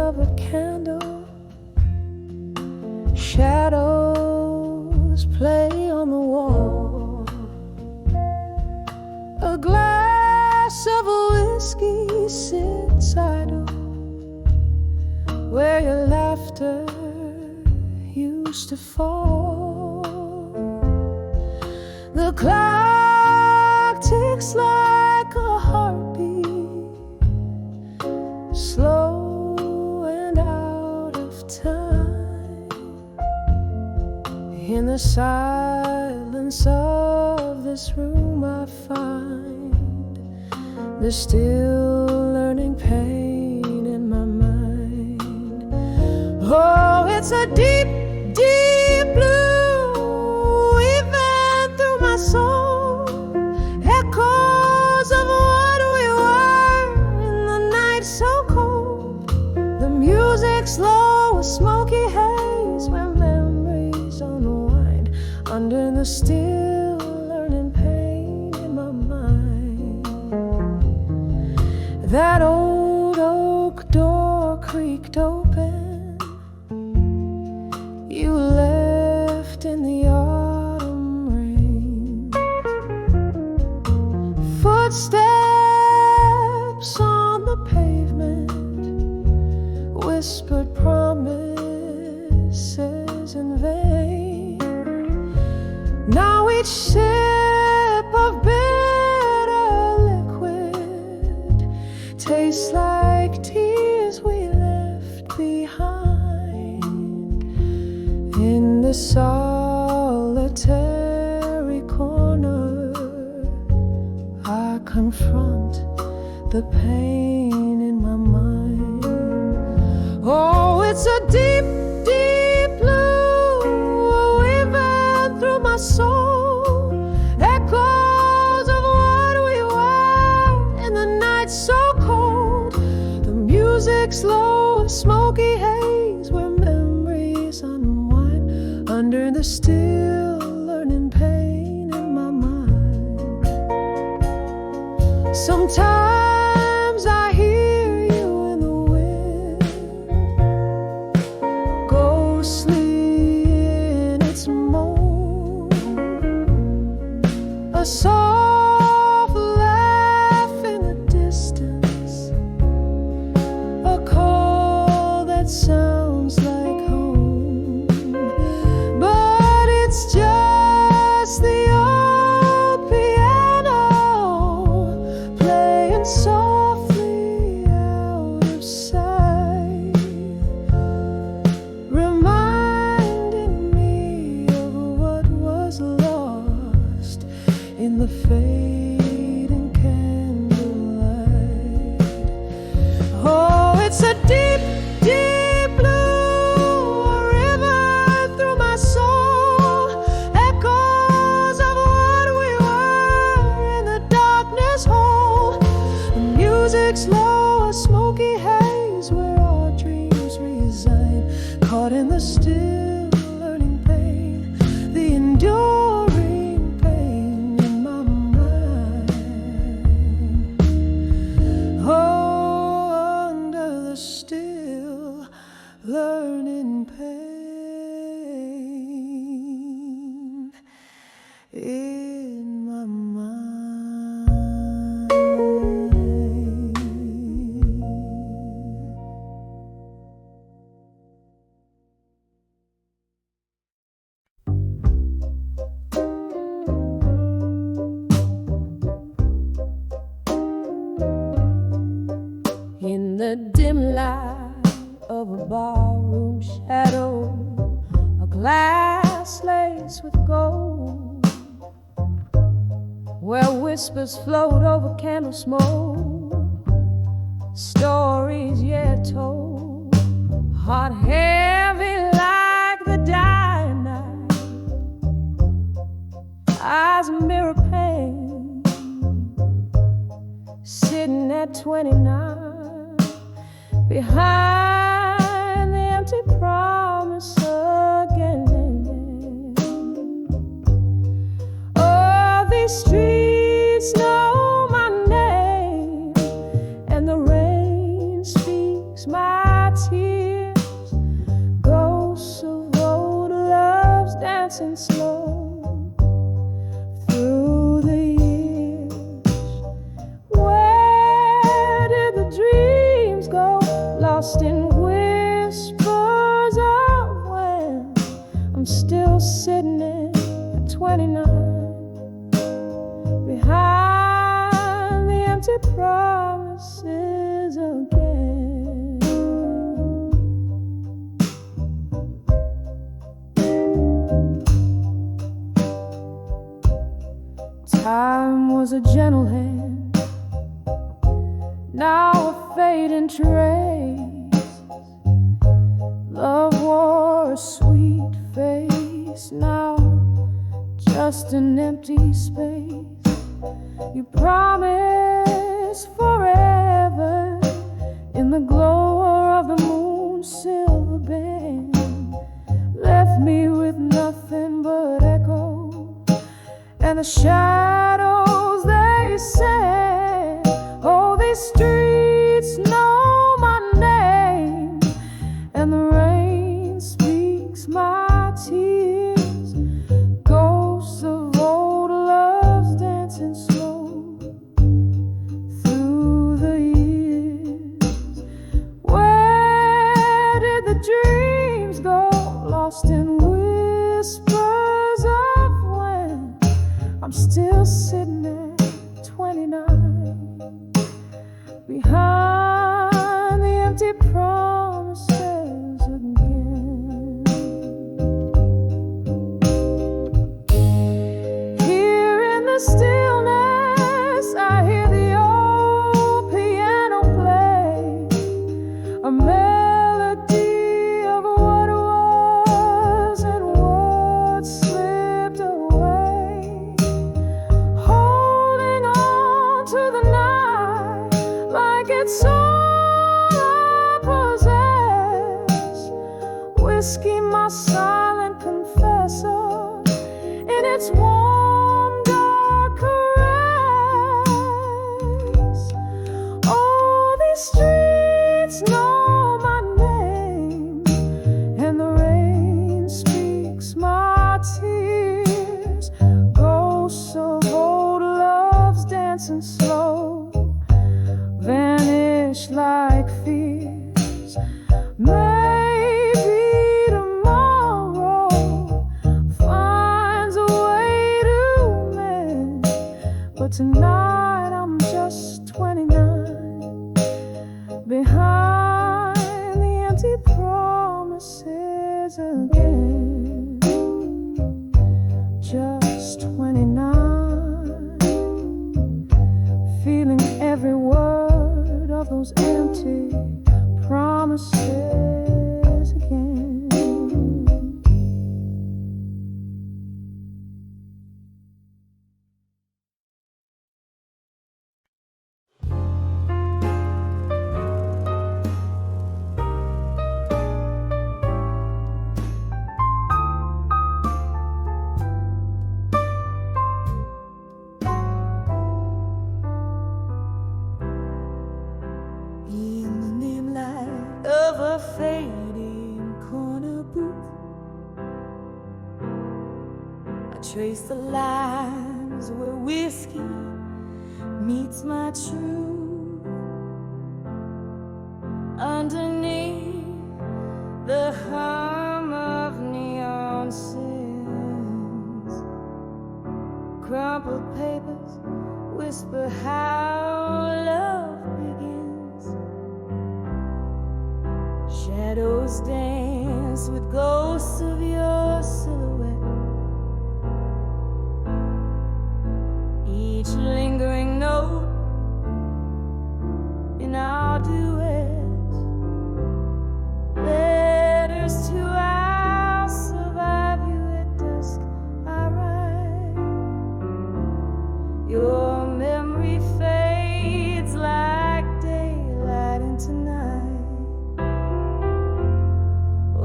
of a candle, shadows play on the wall. A glass of whiskey sits idle where your laughter used to fall. The clock ticks like a heartbeat, slow and out of time. In the silence of this room I find the still learning pain in my mind. Oh, it's a deep, deep blue weaving through my soul, echoes of what we were in the night so cold. The music slow, a smoky haze where memories unwind under the still learning pain in my mind. That old oak door creaked open, you left in the autumn rain. Footsteps on the pavement, whispered promises in vain. Now each sip of bitter liquid tastes like tears we left behind. In the solitary corner, I confront the pain in my mind. Oh, it's a deep, deep blue weaving through my soul, echoes of what we were in the night so cold. The music slow, a smoky haze where memories unwind under the still learning pain in my mind. Sometimes I hear you in the wind, ghostly in its moan, a soft laugh in the distance, a call that sounds like home. But it's just the old piano playing softly out of sight, reminding me of what was lost in the fading candlelight. Oh, it's a deep, deep blue river through my soul, echoes of what we were in the darkness hole. The music slow, a smoky haze where our dreams resign, caught in the still learning pain, the enduring pain in my mind. Oh, under the still learning pain in my mind. In the dim light of a barroom shadow, a glass laced with gold, where whispers float over candle smoke, stories yet told, heart heavy like the dying night, eyes mirror pain, sitting at 29 behind the empty promise again. Oh, these streets know my name, and the rain speaks my tears. dancing slow through the years. Where did the dreams go? Lost in whispers of when I'm still sitting at 29 behind the empty promises again. Time was a gentle hand, now a fading trace. Love wore a sweet face, now just an empty space. You promised forever in the glow of the moon's silver band. Left me with nothing but echo and the shadows they said. Oh, these streets know my name, and the rain speaks my tears. Ghosts of old loves dancing slow through the years. Where did the dreams go? Lost in whispers of when I'm still sitting at 29 behind the empty promises again. Here in the stillness, I hear the old piano play a melody of what was and what slipped away. Holding on to the night like it's all I possess. Whiskey, my silent confessor, in its warm, dark caress. Oh, these streets know my name, and the rain speaks my tears. Ghosts of old loves dancing slow vanish like fears. Maybe tomorrow finds a way to mend, but tonight I'm just 29 behind the empty promises again. Just 29, feeling every word of those empty promises again. In the dim light of a fading corner booth, I trace the lines where whiskey meets my truth. Underneath the hum of neon sins, crumpled papers whisper how love begins. Shadows dance with ghosts of your silhouette, each lingering note in our duet. Letters to I'll survive you at dusk, I write. Your memory fades like daylight into night.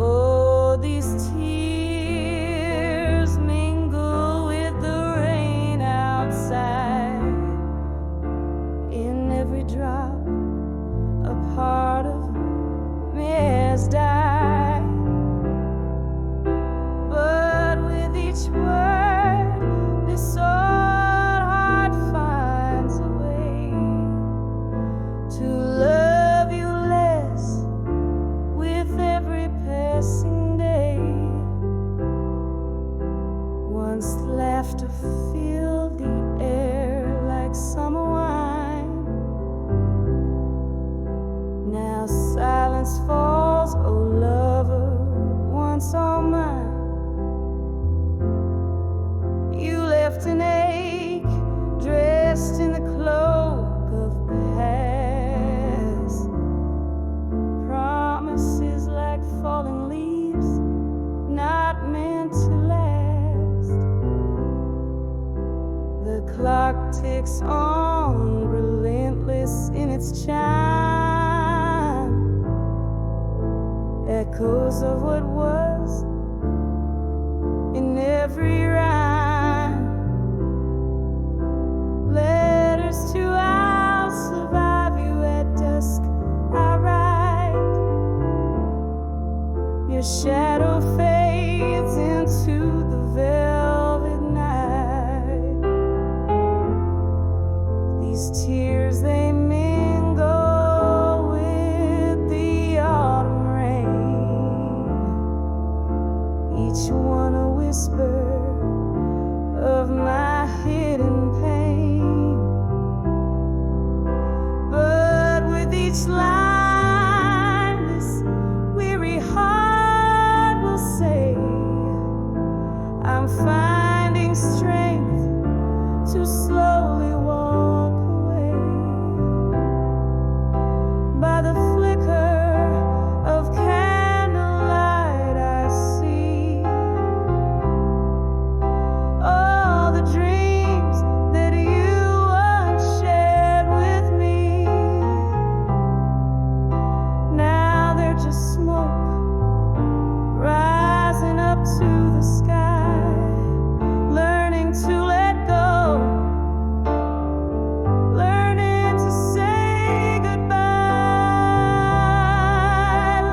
Oh, these tears mingle with the rain outside. In every drop, a part of me has died. But with the wax on, relentless in its chime. Echoes of what was in every rhyme. Letters to I'll survive you at dusk, I write. Your shadow fades into the velvet night. These tears, they mingle with the autumn rain, each one a whisper of my hidden pain. But with each line, this weary heart will say, I'm finding strength to slowly walk away. By the flicker of candlelight, I see all the dreams that you once shared with me. Now they're just smoke rising up to the sky, learning to let go, learning to say goodbye.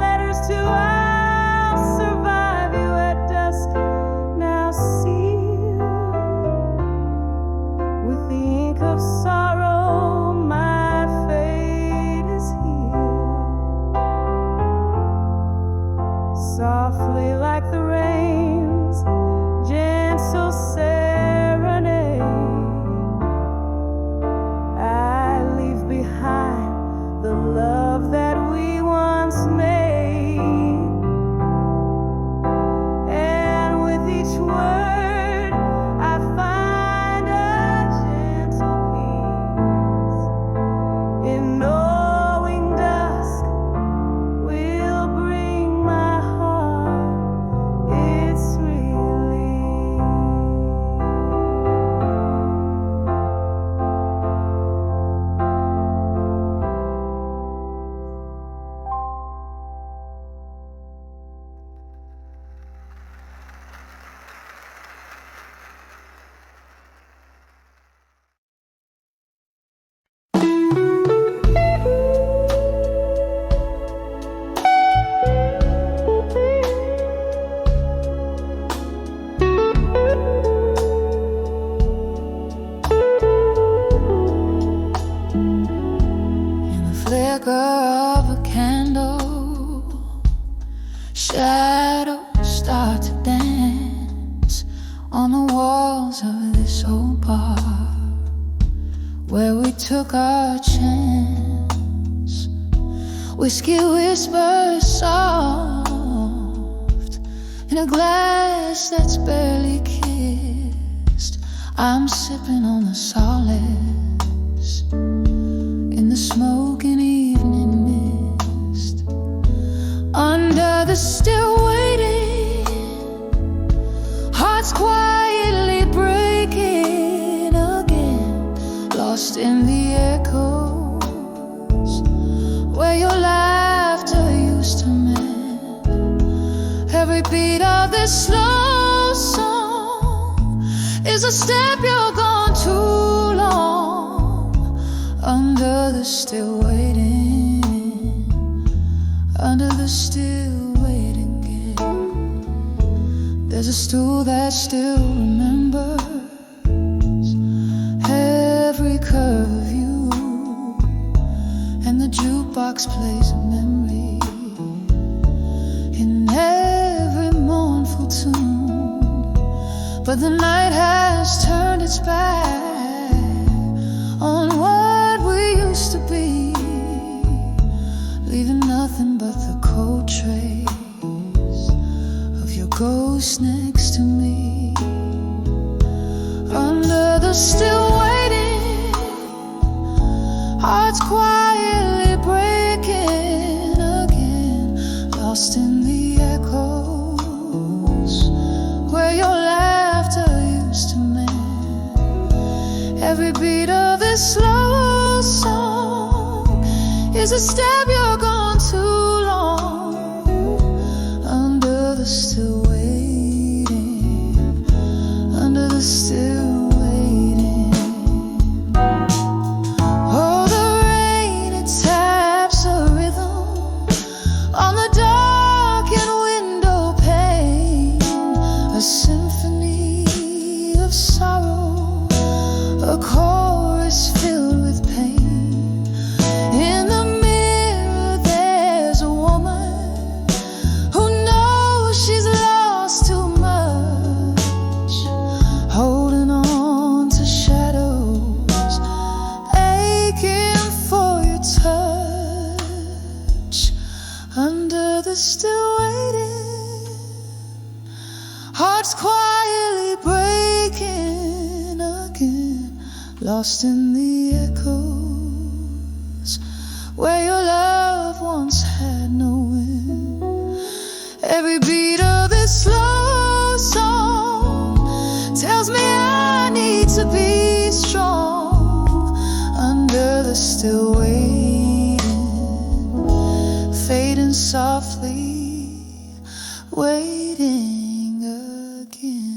Letters to I'll survive you at dusk, now sealed with the ink of sorrow. My fate is healed, softly like the rain's gentle serenade. I leave behind the love that we once made, and with each word I find a gentle peace in knowing dusk will bring my heart its relief. In the flicker of a candle, shadows start to dance on the walls of this old bar where we took our chance. Whiskey whispers soft in a glass that's barely kissed. I'm sipping on the solace in the smoking evening mist. Under the still waiting, hearts quietly breaking again, lost in the echoes where your laughter used to mend. Every beat of this slow song is a step you're gone too long. Under the still waiting, under the still waiting game, there's a stool that still remembers every curve of you, and the jukebox plays a memory in every mournful tune. But the night has turned its back on what we used to be, leaving nothing but the cold trace of your ghost next to me. Under the still waiting, hearts quietly breaking again, lost in the echoes where your laughter used to mend. Every beat of There's a step you're gone too long under the still waiting, under the still waiting. Oh, the rain, it taps a rhythm on the darkened window pane, a symphony of sorrow, a chorus filled with pain. In the mirror there's a woman who knows she's lost too much, holding on to shadows, aching for your touch. Under the still waiting, hearts quietly breaking again, lost in the echoes where your love once had no end. Every beat of this slow song tells me I need to be strong. Under the still waiting, fading softly, waiting again.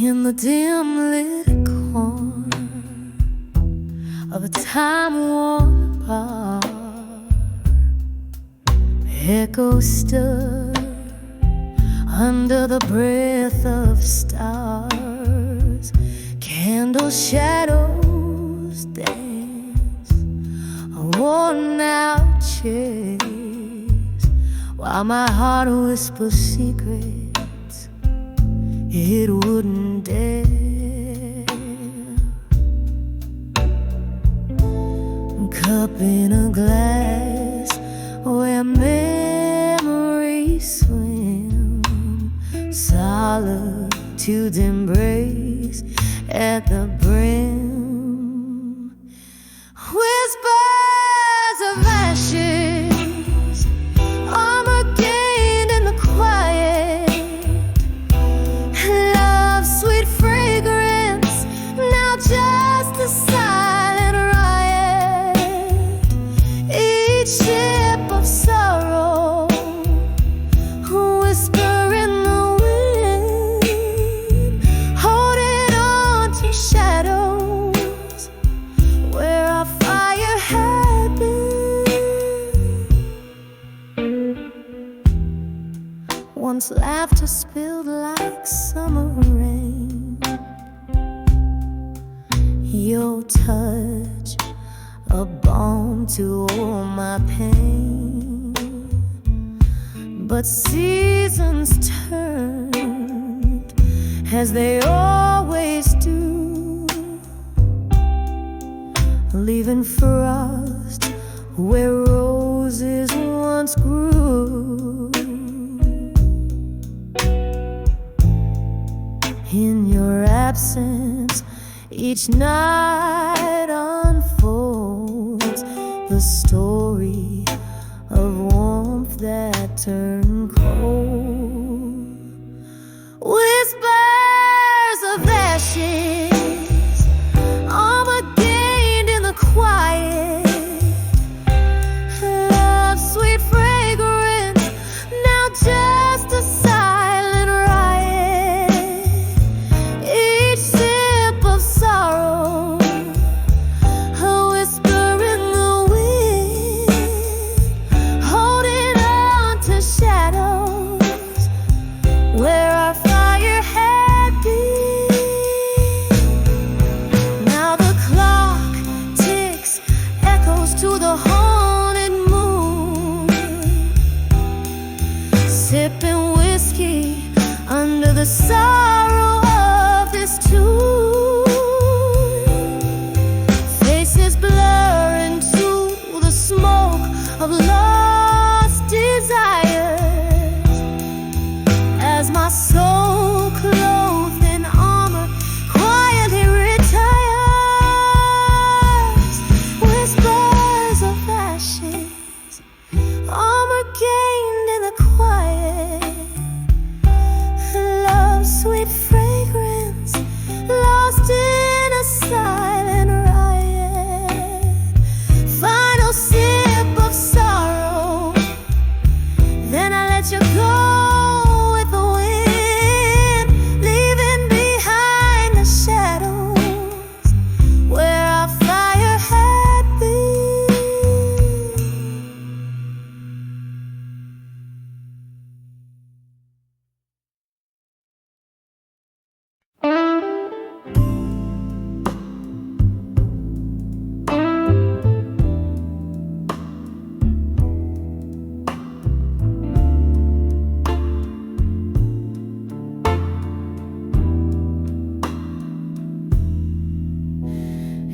In the dim lit corner of a time-worn bar, echoes stir under the breath of stars. Candle shadows dance on worn-out chairs, while my heart whispers secrets it wouldn't dare. Cup in a glass where memories swim, solitude's embrace at the brim. Whispers of ashes, armor gained in the quiet, love's sweet fragrance, now just a silent riot. Each sip of sorrow, whisper in the wind, holding on to shadows where our fire had been. Once laughter spilled like summer rain, your touch a balm to all my pain. But seasons turned as they always do, leaving frost where roses once grew. In your absence, each night unfolds the story of warmth that turned cold. Whispers of ashes, armor gained in the quiet, love's sweet fragrance, now just a silent riot. Each sip of sorrow, a whisper in the wind, holding on to shadows where our fire had been. Now the clock ticks, echoes to the haunted moon, sipping whiskey under the sorrow of this tune. Faces blur into the smoke of lost desires,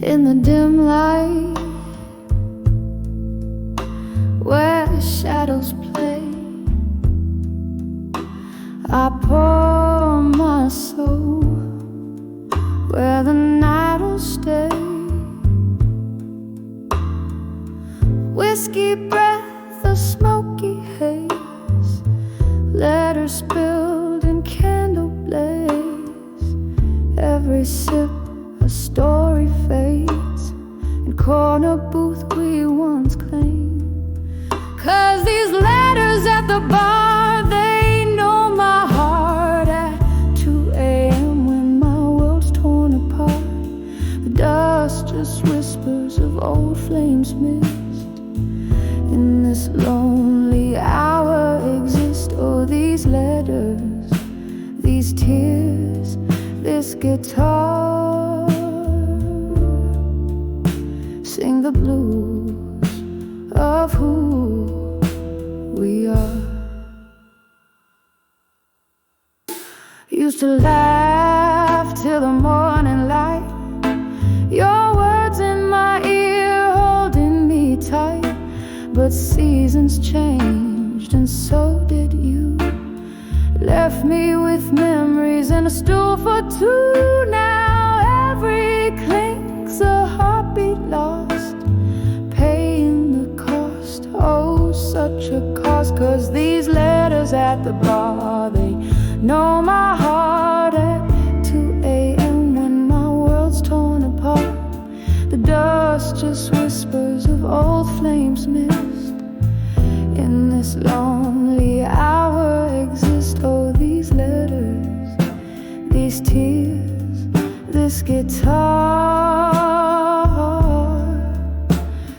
in the dim light where shadows play. I pour my soul where the night will stay. Whiskey breath, a smoky haze, letters spilled in candle blaze. Every sip a story fades, in corner booth we once claimed. 'Cause these letters at the bar, they know my heart at 2 a.m. when my world's torn apart. The dust just whispers of old flames missed. In this lonely hour exist, oh, these letters, these tears, this guitar sing the blues of who we are. Used to laugh till the morning light, your words in my ear holding me tight. But seasons changed and so did you. Left me with memories and a stool for two. Now every clink's a heartbeat lost, paying the cost. Oh, such a cost. 'Cause these letters at the bar, they know my heart at 2 a.m. when my world's torn apart. The dust just whispers of old flames missed. In this lonely hour exist, oh, these letters, these tears, this guitar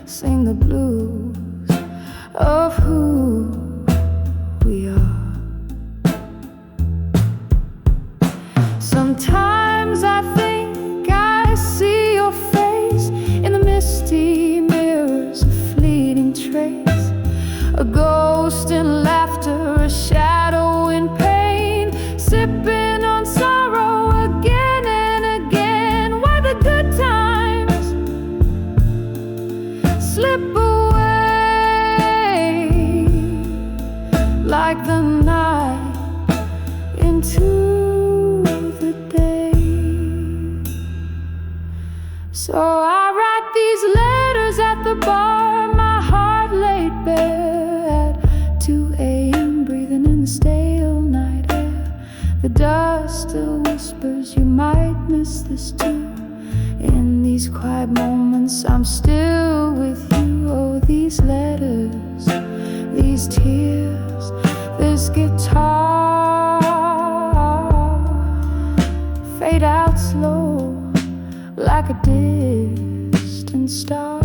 sing the blues of who we are. Sometimes I think I see your face in the misty mirrors, a fleeting trace, a ghost in laughter, a shadow in pain, sipping on sorrow again and again. Why the good times slip away like the night into the day. So I write these letters at the bar, my heart laid bare, 2 a.m. breathing in the stale night air. The dust still whispers you might miss this too. In these quiet moments I'm still with you. Oh, these letters, these tears, this guitar fade out slow like a distant star.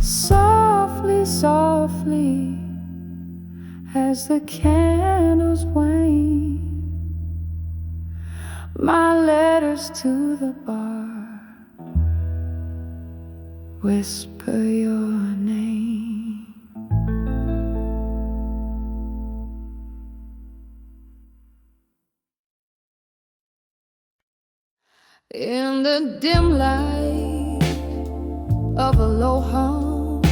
Softly, softly, as the candles wane, my letters to the bar whisper your name. In the dim light of a low hum,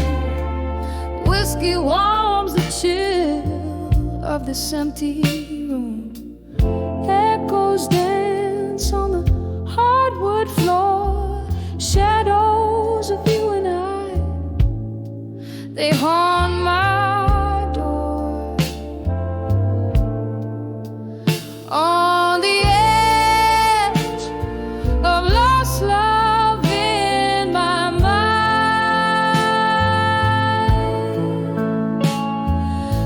whiskey warms the chill of this empty room. Echoes dance on the hardwood floor, shadows of you and I, they haunt my door. On the edge of lost love in my mind,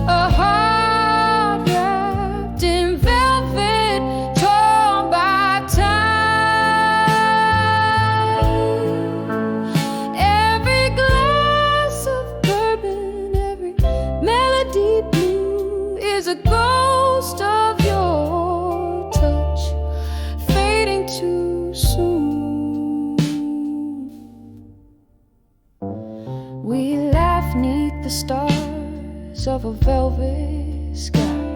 a heart wrapped in velvet, torn by time. Every glass of bourbon, every melody blue is a ghost of your touch, fading too soon. We laugh 'neath the stars of a velvet sky,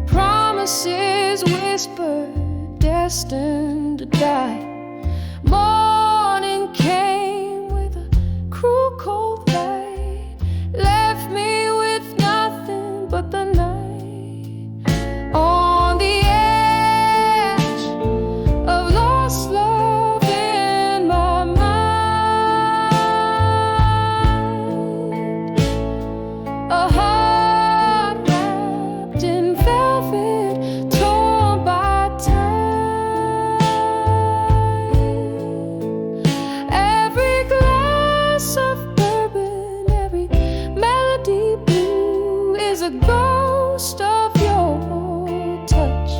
promises whispered, destined to die. Morning came with a cruel cold light, left me with nothing but the night. On the edge of lost love in my mind, a heart wrapped in velvet, torn by time. Every glass of bourbon, every melody blue is a ghost of your touch,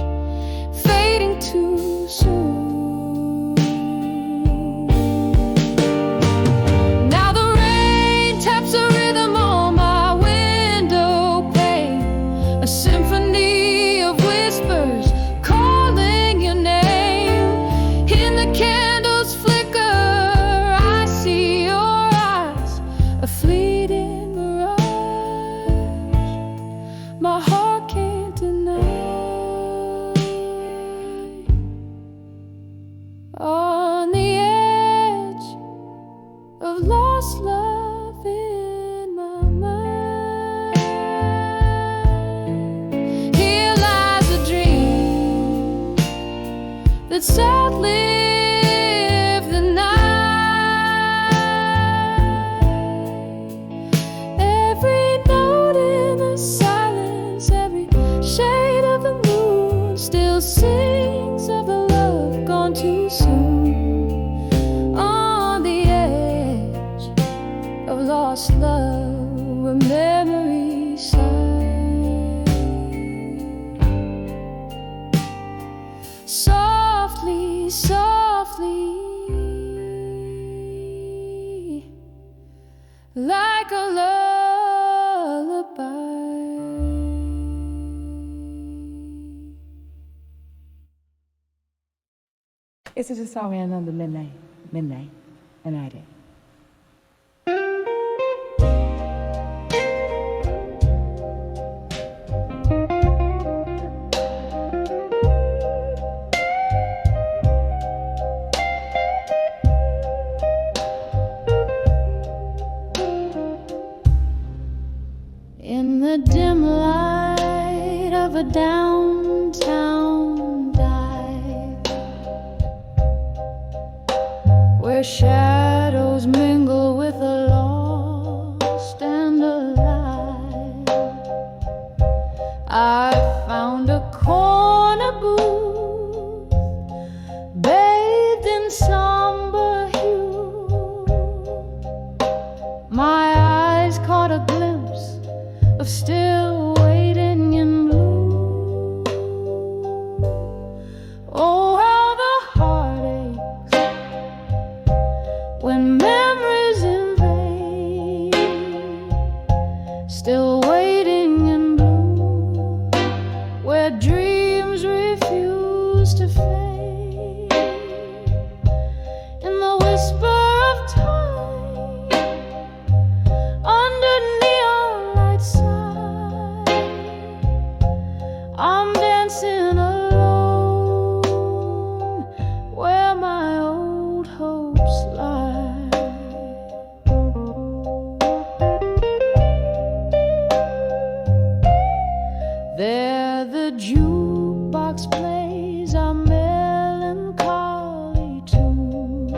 fading too soon. Now the rain taps a rhythm on my window pane, a symphony of whispers calling your name. In the candles flicker, I see your eyes, a fleeting mirage my heart can't deny. On the edge of lost love in my mind, here lies a dream that's outlived the night. Every note in the silence, every shade of the moon still sings of the love gone too soon. On the edge of lost love, where memories sigh, softly, softly, like a lullaby. It's just all around on the midnight, and I did. In the dim light of a downtown dive, where shadows mingle with the lost and alive, I found a corner booth bathed in somber hue. My eyes caught a glimpse of still waiting in blue. Oh, how the heart aches when memories invade, still waiting in blue, where dreams refuse to fade. In the whisper of time, under neon light side, I'm dancing alone where my old hopes lie. There the jukebox plays a melancholy tune,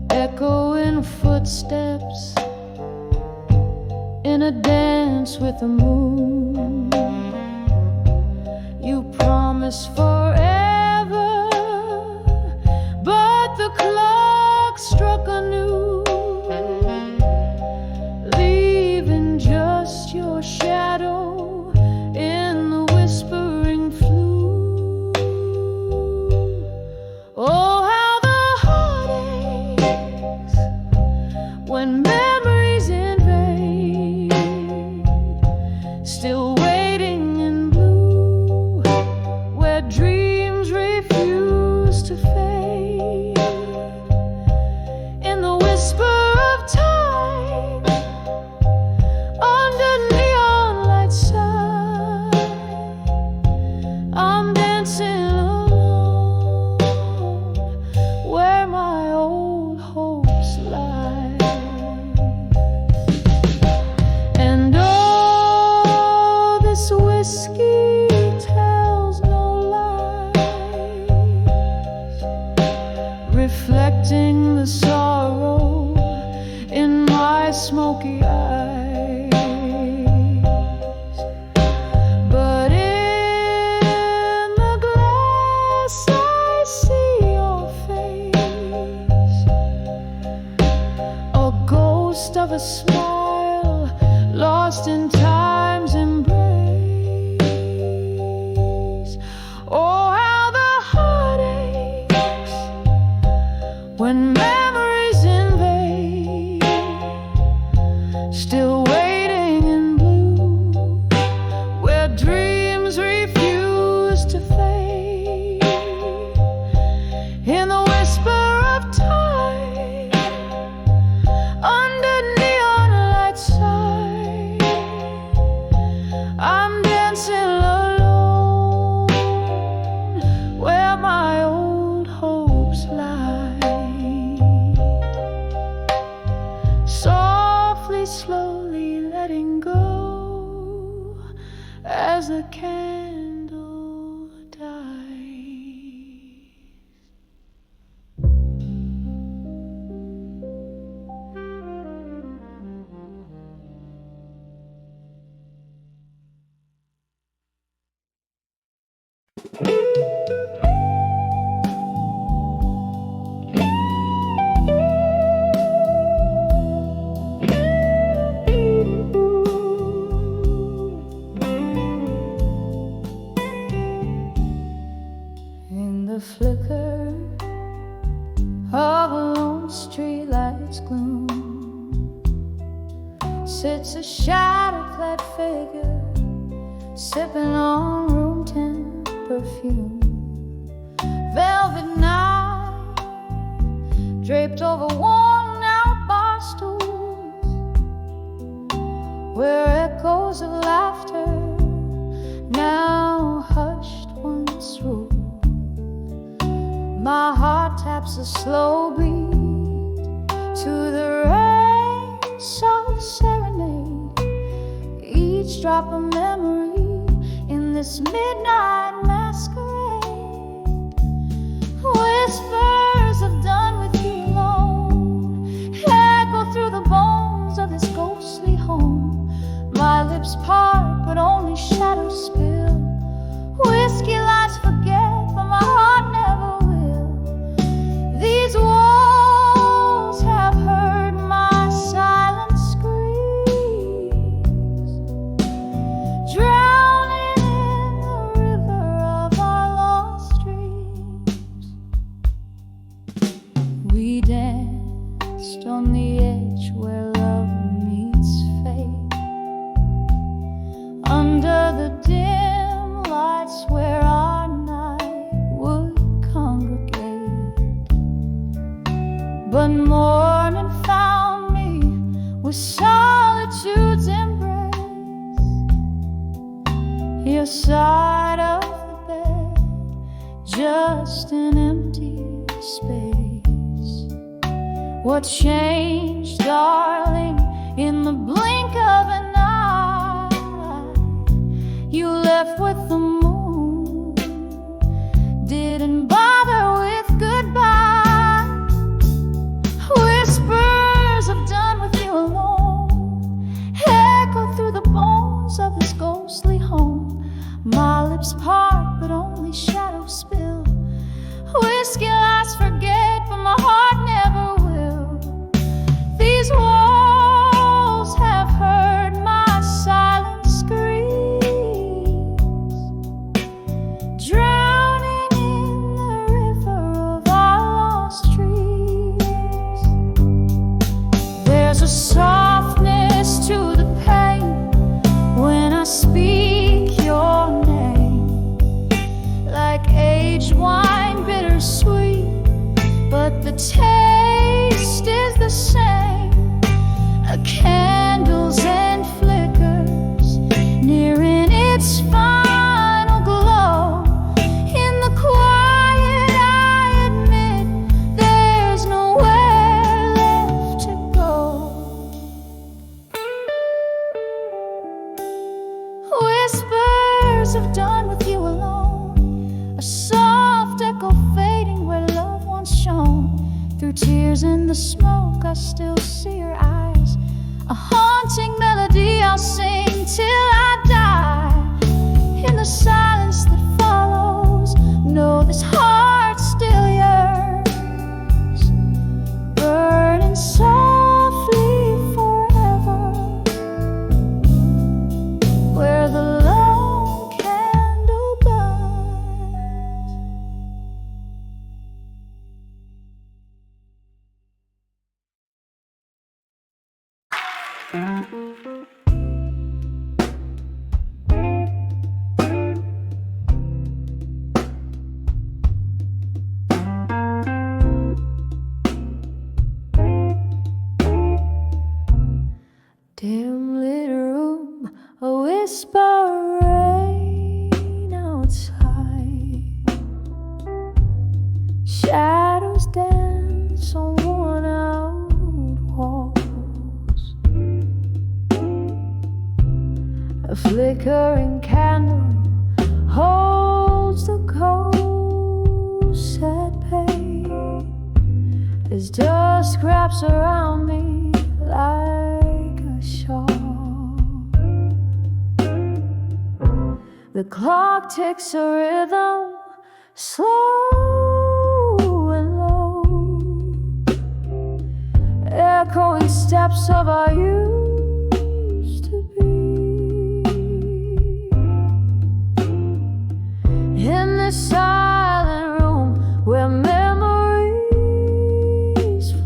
echoing footsteps in a dance with the moon. You promised forever, but the clock struck anew, leaving just your shadow in the whispering flue. Oh, how the heart aches when memories invade, still waiting in blue, where dreams refuse to fade. In the whisper of time, under neon light side, I'm dancing as the candle dies. In the flicker of a lone streetlight's gloom sits a shadow-clad figure sipping on room temp perfume. Velvet night draped over worn-out bar stools, where echoes of laughter now hushed once ruled. My heart taps a slow beat to the rain soft serenade, each drop a memory in this midnight masquerade. Whispers of done with you alone echo through the bones of this ghostly home. My lips part but only shadows spill. Whiskey lies forget but my heart never will. These walls have heard my silent screams, drowning in the river of our lost dreams. We danced on the edge where love meets fate, under the dim lights where our night would congregate. But morning found me with solitude's embrace, your side of the bed, just an empty space. What changed, darling, in the blink of an eye? You left with the moon, didn't bother with goodbye. Whispers of done with you alone echo through the bones of this ghostly home. My lips part but only shadows spill. Whiskey lies forget but my heart never will. These walls have heard my silent screams, drowning in the river of our lost trees. There's a softness to the pain when I speak your name, like aged wine, bittersweet, but the taste is the same. Candles and flickers nearing its final glow. In the quiet I admit there's nowhere left to go. Whispers of done with you alone, a soft echo fading where love once shone. Through tears and the smoke I still see your eyes, a haunting melody I'll sing till I die. In the silence that follows, know this heart still yearns, burning softly forever, where the lone candle burns. Dim lit room, a whisper rain outside. Shadows dance on worn out walls. A flickering candle holds the cold sad pain as dusk wraps around me like a shawl. The clock ticks a rhythm, slow and low, echoing steps of our used to be. In this silent room where memories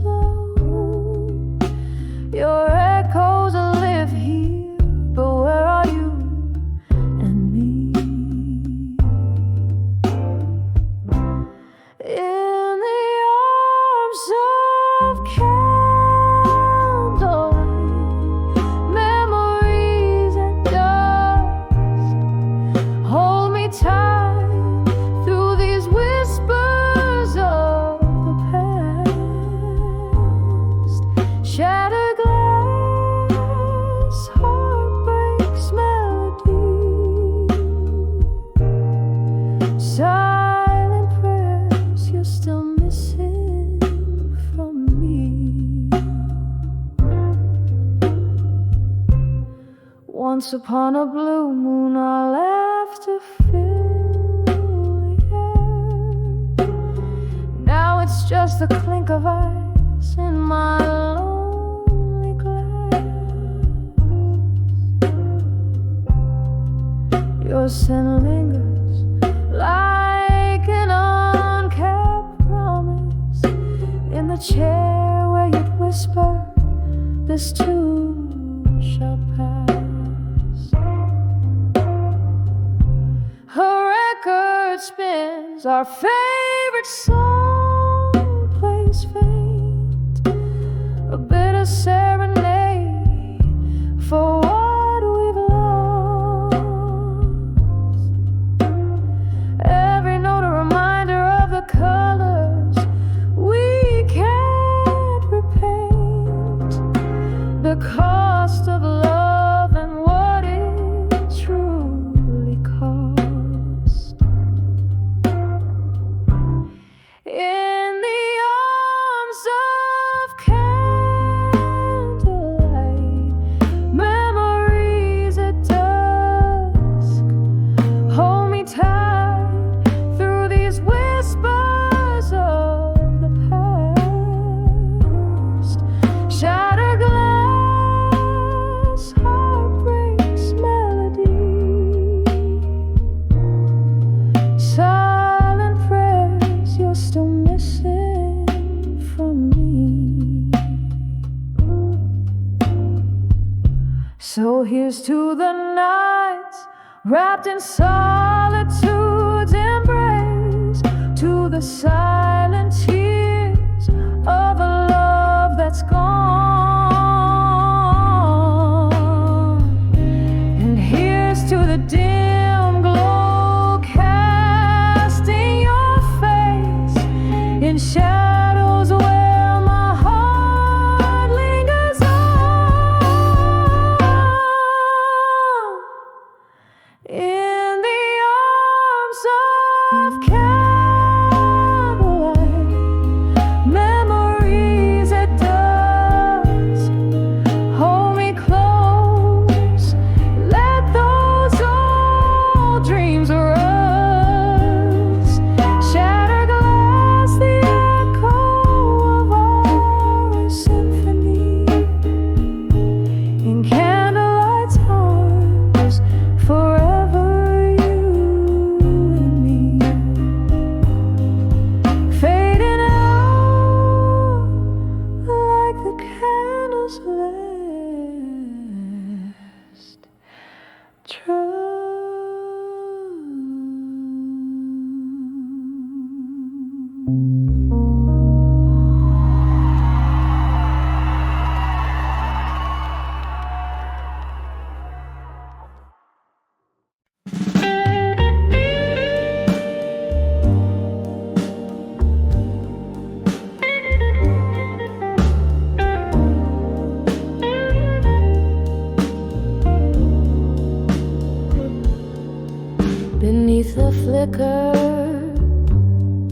flow, your echoes live here, but where are you and me? In the arms of candlelight, memories at dusk hold me tight through these whispers of the past. Shattered glass, heartbreak's melody, silent prayers you're still missing from me. Once upon a blue moon, our laughter filled the air. Now it's just the clink of ice in my lonely glass. Your scent lingers like an unkept promise in the chair where you'd whisper, this too shall pass. Her record spins, our favorite song plays faint, a bitter serenade for what we've lost. Every note a reminder of the colors we can't repaint, the cost of love and what it truly cost. In the arms of candlelight, memories at dusk hold me tight through these whispers of the past. Shattered glass, heartbreak's melody, silent prayers you're still missing from me. So here's to the nights wrapped in solitude's embrace, to the silent tears of a love that's gone. And here's to the dim glow cast in your face, in shadows where my heart lingers on. In the arms of candlelight, memories at dusk hold me close. Let those old dreams rust. Shattered glass, the echo of our symphony, in candlelight's arms, forever you and me. Fading out like the candle's last true. beneath the flicker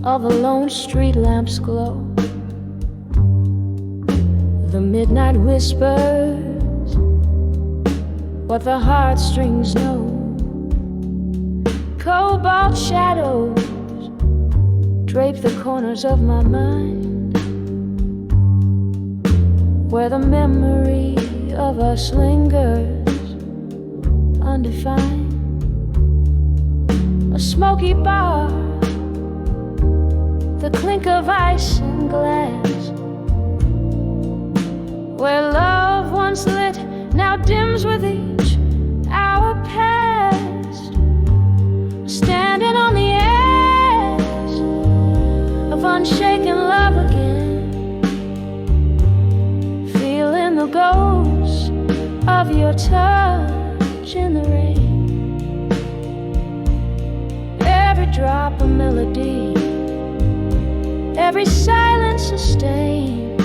of a lone street lamp's glow. The midnight whispers what the heartstrings know. Cobalt shadows drape the corners of my mind, where the memory of us lingers undefined. A smoky bar, the clink of ice and glass, where love once lit now dims with each hour past. Standing on the edge of unshaken love again, feeling the ghost of your touch in the rain. Every drop a melody, every silence sustained,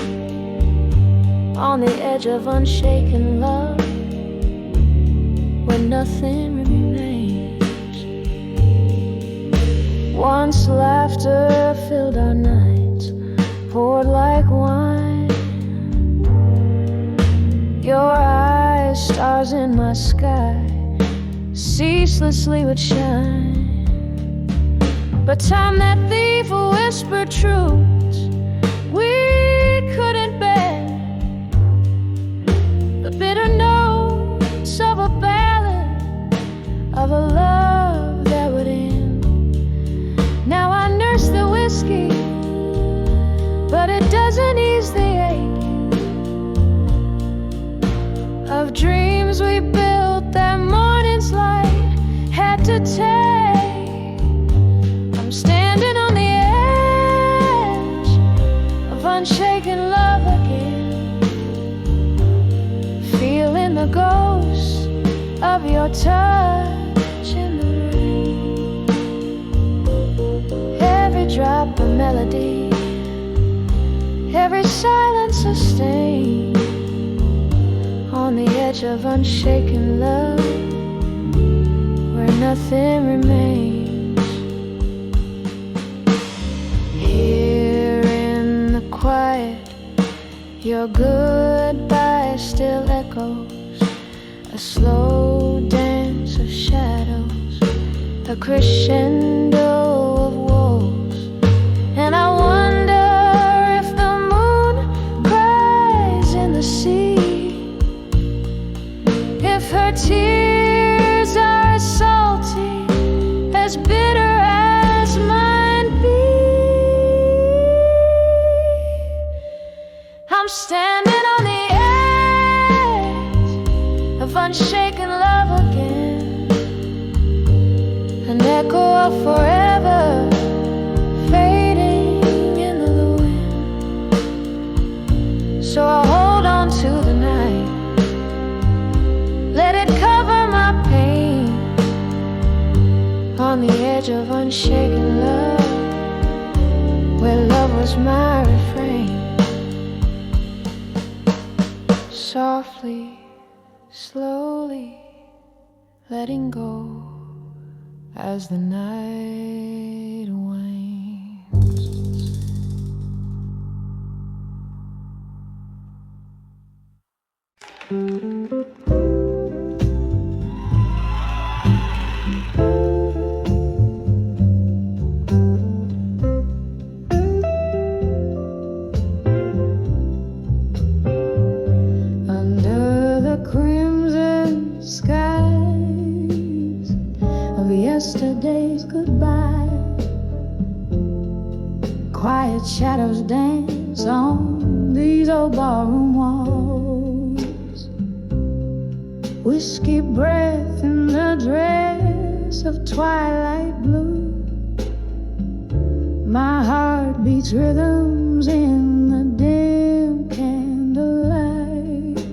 on the edge of unshaken love, where nothing remains. Once laughter filled our nights, poured like wine. Your eyes, stars in my sky, ceaselessly would shine. But time, that thief, whispered truths we couldn't bear. The bitter notes of a ballad, of a love that would end. Now I nurse the whiskey, but it doesn't ease the ache of dreams we built that morning's light had to take. I'm standing on the edge of unshaken love again, feeling the ghost of your touch in the rain. Every drop a melody, every silence sustained, on the edge of unshaken love, where nothing remains. Here in the quiet, your goodbye still echoes, a slow dance of shadows, a crescendo of woes. And I wonder if the moon cries in the sea, if her tears are as salty, as bitter as mine be. I'm standing on the edge of unshaken love again, an echo of forever fading into the wind. So I hold on to the night, let it cover my pain, on the edge of unshaken love, where love was my refrain. Softly, slowly letting go as the night wanes. Under the crimson skies of yesterday's goodbye, quiet shadows dance on these old barroom walls. Whiskey breath in the dress of twilight blue. My heart beats rhythms in the dim candlelight.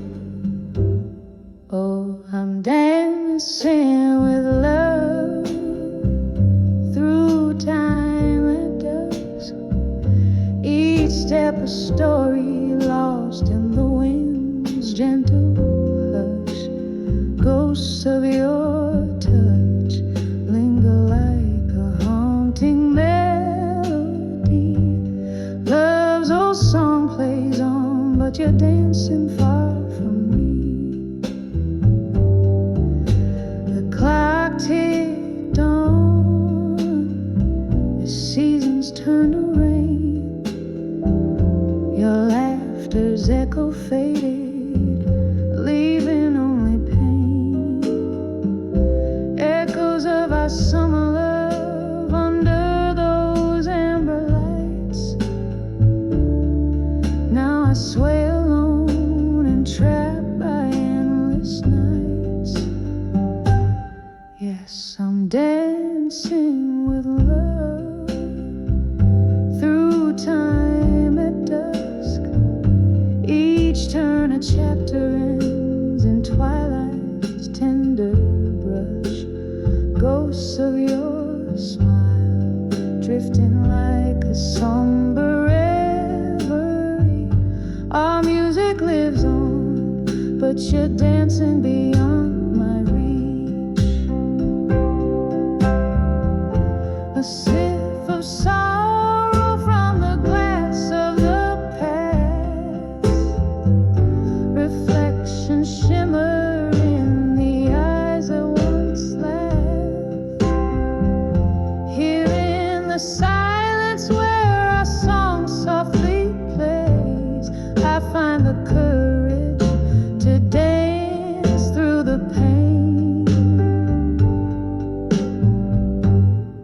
Oh, I'm dancing with love through time and dusk. Each step a story lost in the wind's gentle hush. Ghosts of your touch linger like summer love under those amber lights. Now I sway alone and trapped by endless nights. Yes, I'm dancing with love through time at dusk. Each turn a chapter ends in twilight's tender brush. Ghosts of your smile drifting like a somber reverie. Our music lives on, but you're dancing beyond my reach. A sip of sorrow from the glass of the past. Reflections shimmer in the eyes that once laughed. Here in the silence where our song softly plays, I find the courage to dance through the pain.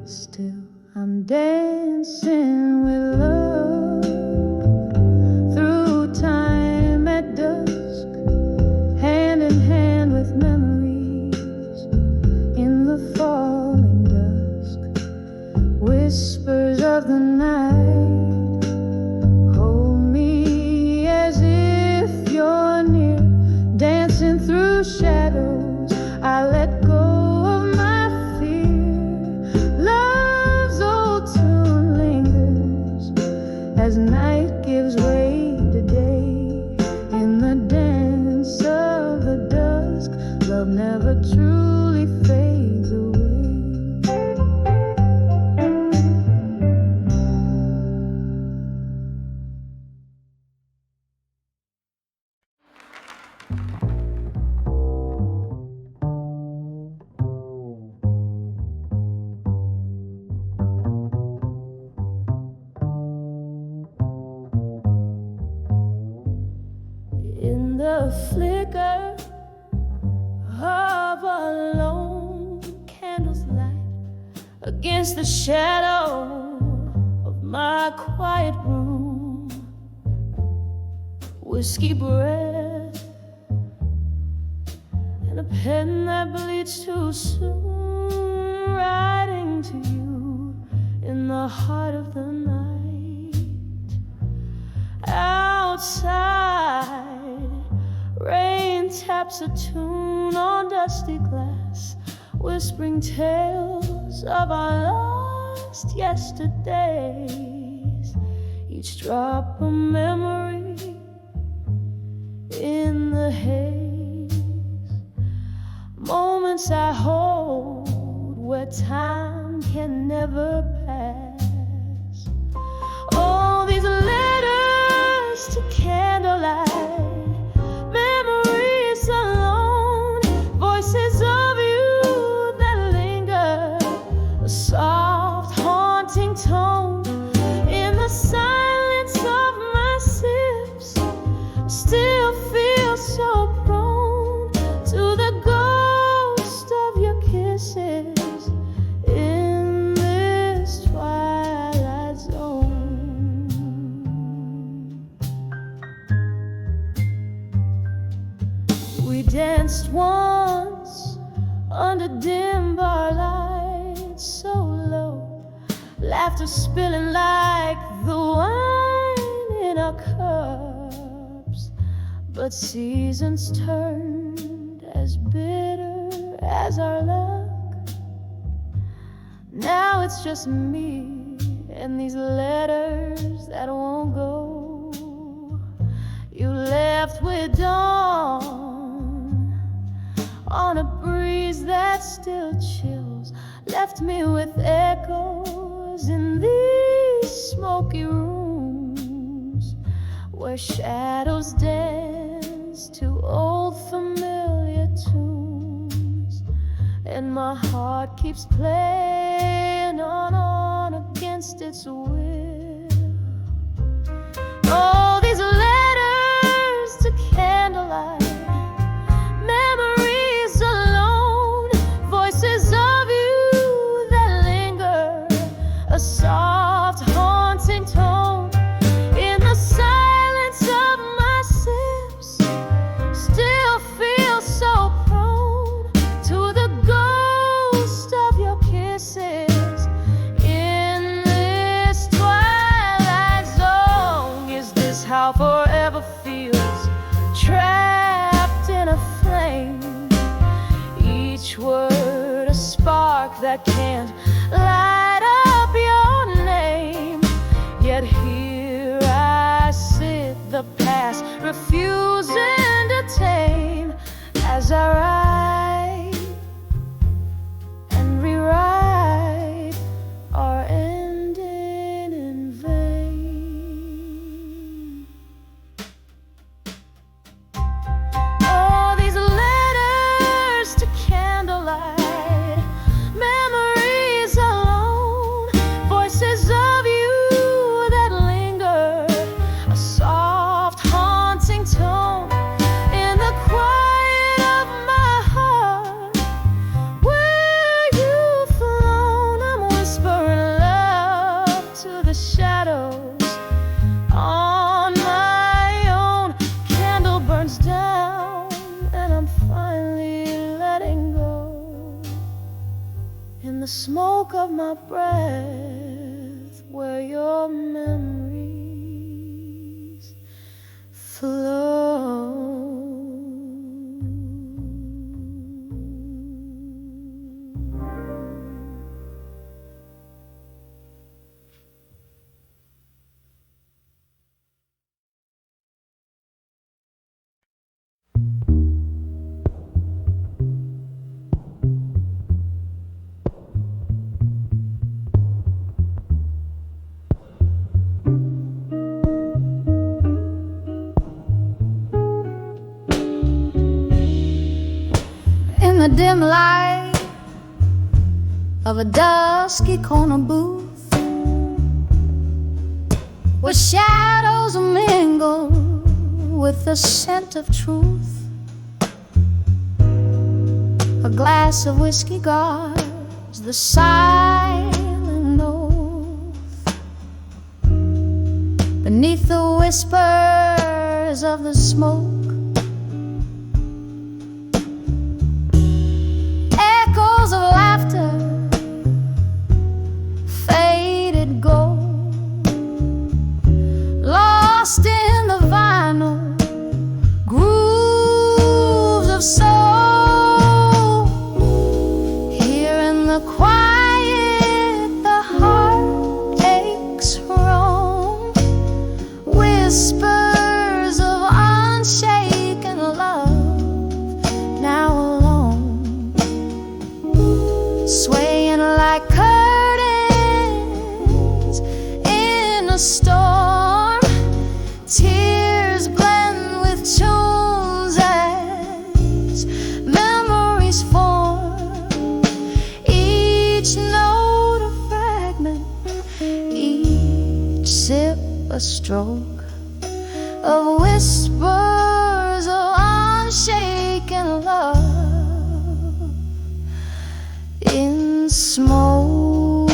Still, I'm dancing with love through time at dusk, hand in hand with memories in the falling dusk. Whispers of the night hold me as if you're near, dancing through shadows. I let go of my fear. Love's old tune lingers as night gives way to day. In the dance of the dusk, love never truly fades away. In the flicker of a lone candle's light, against the shadow of my quiet room, whiskey breath and a pen that bleeds too soon, writing to you in the heart of the night. Outside, rain taps a tune on dusty glass, whispering tales of our lost yesterdays. Each drop a memory in the haze. Moments I hold where time can never pass. All these letters to candlelight, memories alone, voices of you that linger, a soft haunting tone in the silence of my sips. Still feel so prone to the ghost of your kisses in this twilight zone. We danced once under dim bar lights so low, laughter spilling like the wine in our cups. But seasons turned as bitter as our luck. Now it's just me and these letters that won't go. You left with dawn on a breeze that still chills, left me with echoes in these smoky rooms where shadows dance to old familiar tunes, and my heart keeps playing on against its will. All these letters to candlelight, memories alone, voices of you spark that can't light up your name. Yet here I sit, the past refusing to tame, as I write and rewrite are ending in vain. Oh, these letters to candlelight, memories alone, voices of you that linger, a soft haunting tone in the quiet of my heart. Where you've flown, I'm whispering love to the shadows. On my own, candle burns down, and I'm finally letting go. In the smoke of my breath, where your memories flow. In the dim light of a dusky corner booth, where shadows mingle with the scent of truth, a glass of whiskey guards the silent oath. Beneath the whispers of the smoke, echoes of laughter, faded gold, lost in the vinyl grooves of soul. Here in the quiet, the heartaches roam, whispers of unshaken love, now alone, swaying like curtains in a storm. Tears blend with tunes as memories form, each note a fragment, each sip a stroke of whispers of unshaken love in smoke.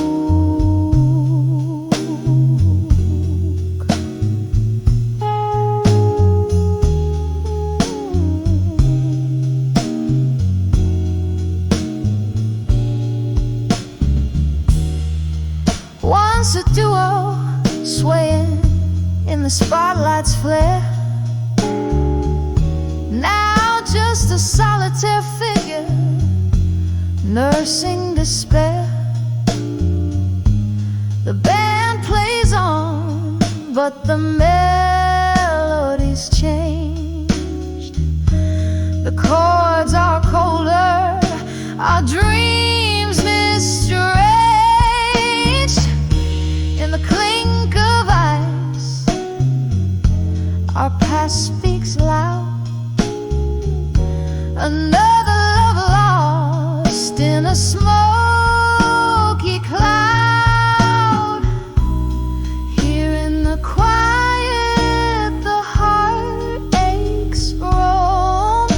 Once a duo swaying in the spotlight's flare, now just a solitaire figure nursing despair. The band plays on, but the melody's changed. The chords are colder, our dreams mistranged. In the clink of ice, our past speaks loud. Another love lost in a smoky cloud. Here in the quiet, the heartaches roam,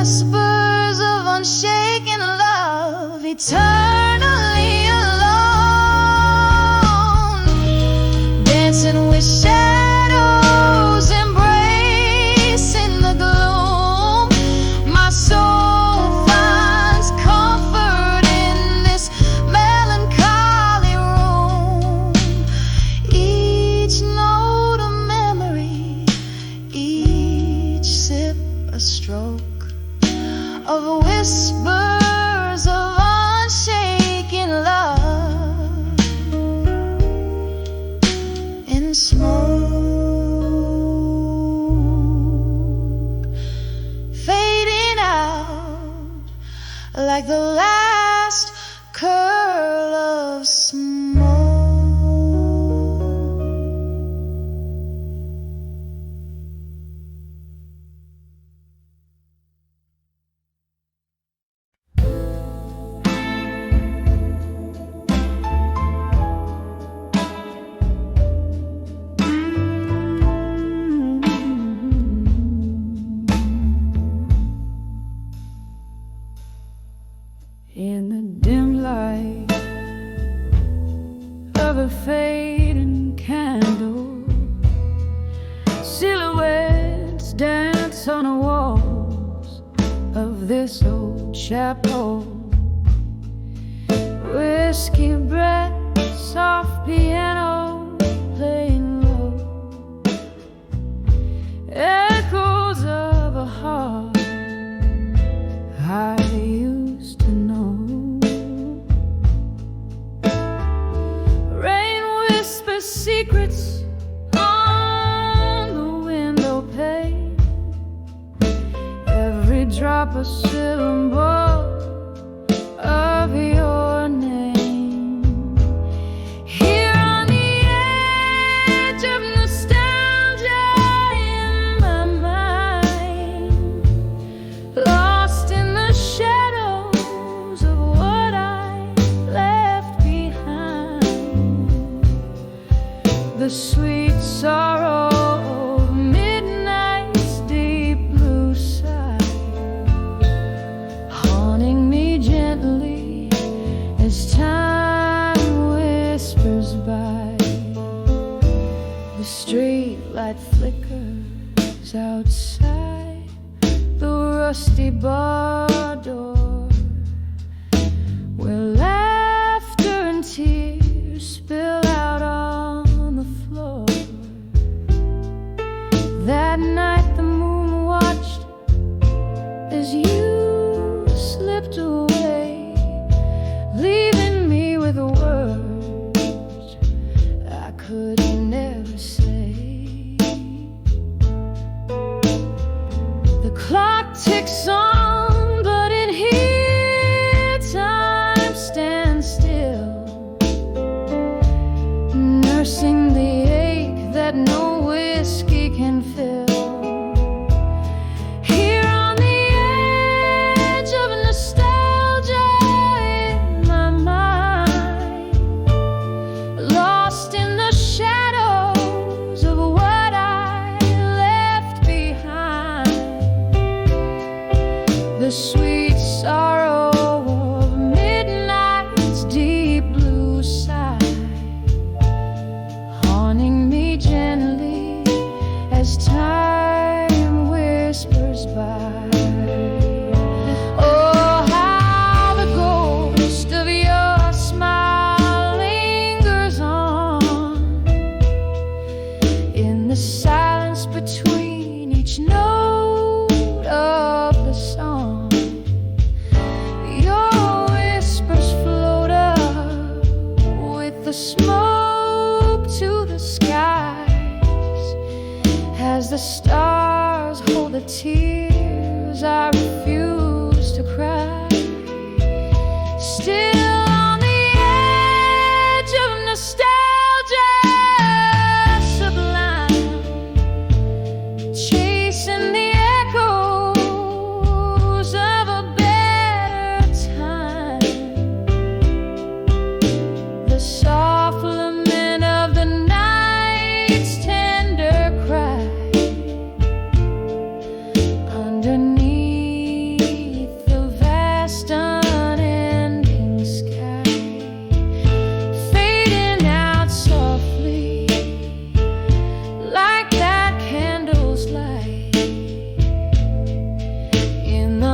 whispers of unshaken love, eternally alone, dancing with shadows, embracing the gloom. My soul finds comfort in this melancholy room. Each note a memory, each sip a stroke of whispers of unshaken love in smoke, fading out like the last curl of smoke. In the dim light of a fading candle, silhouettes dance on the walls of this old chapel. Whiskey breath, soft piano playing low, echoes of a heart I used to know. Rain whispers secrets on the window pane, every drop a syllable of your name. Here on the edge of nostalgia in my mind, lost in the shadows of what I left behind, the sweet sorrow of midnight's deep blue side, haunting me gently as time whispers by. The street light flickers outside the rusty bar door, where laughter and tears spill out on the floor. That night the moon watched as you slipped away, leaving me with words I could never say. The clock ticks on, but in here time stands still, nursing the ache that no whiskey can fill. Here on the edge of nostalgia in my mind, lost in the shadows of what I left behind, the sweet sorrow of midnight's deep blue side, haunting me gently as time whispers by. Oh, how the ghost of your smile lingers on in the silence between each note of the song.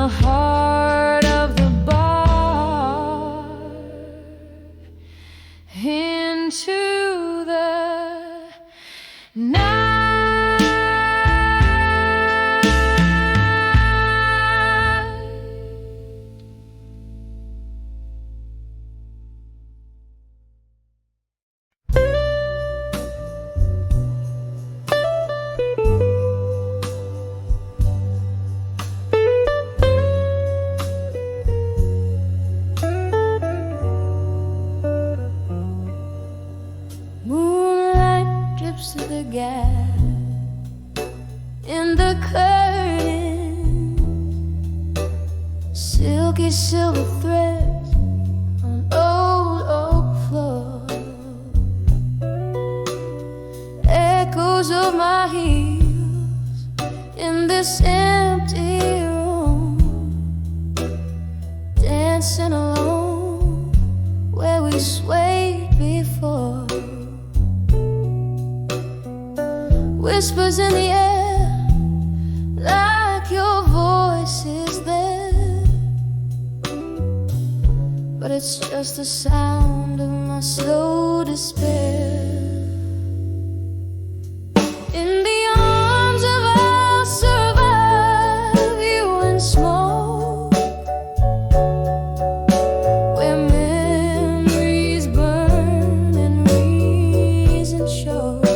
the heart of the bar, into the night. To the gap in the curtain, silky silver threads on old oak floor, echoes of my heels in this empty room, dancing alone where we swayed before. Whispers in the air, like your voice is there, but it's just the sound of my slow despair. In the arms of I'll survive you and smoke, where memories burn and reason shows.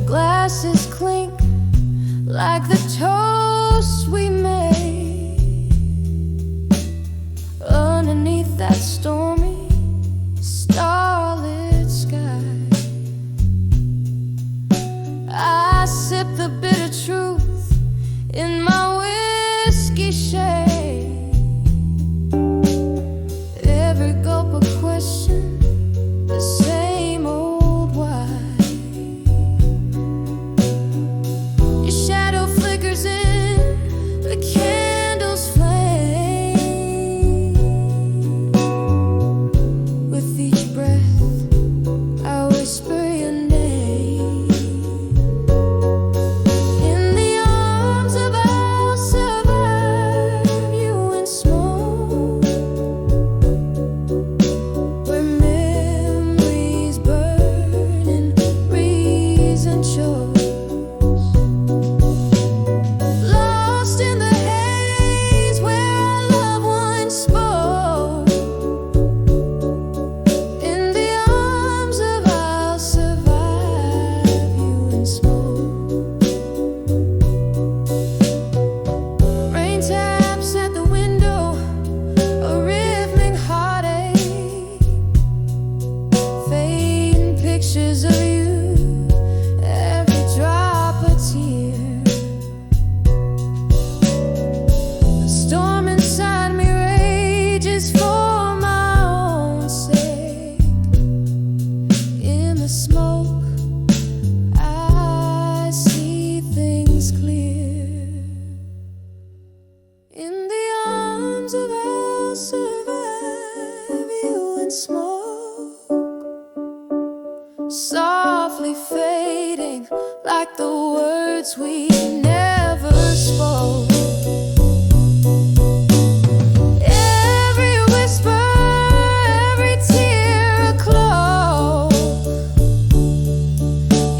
Glasses clink like the toast we made underneath that stormy, starlit sky. I sip the bitter truth in my whiskey shade. Every gulp a question, the same old why. Softly fading like the words we never spoke. Every whisper, every tear a cloak.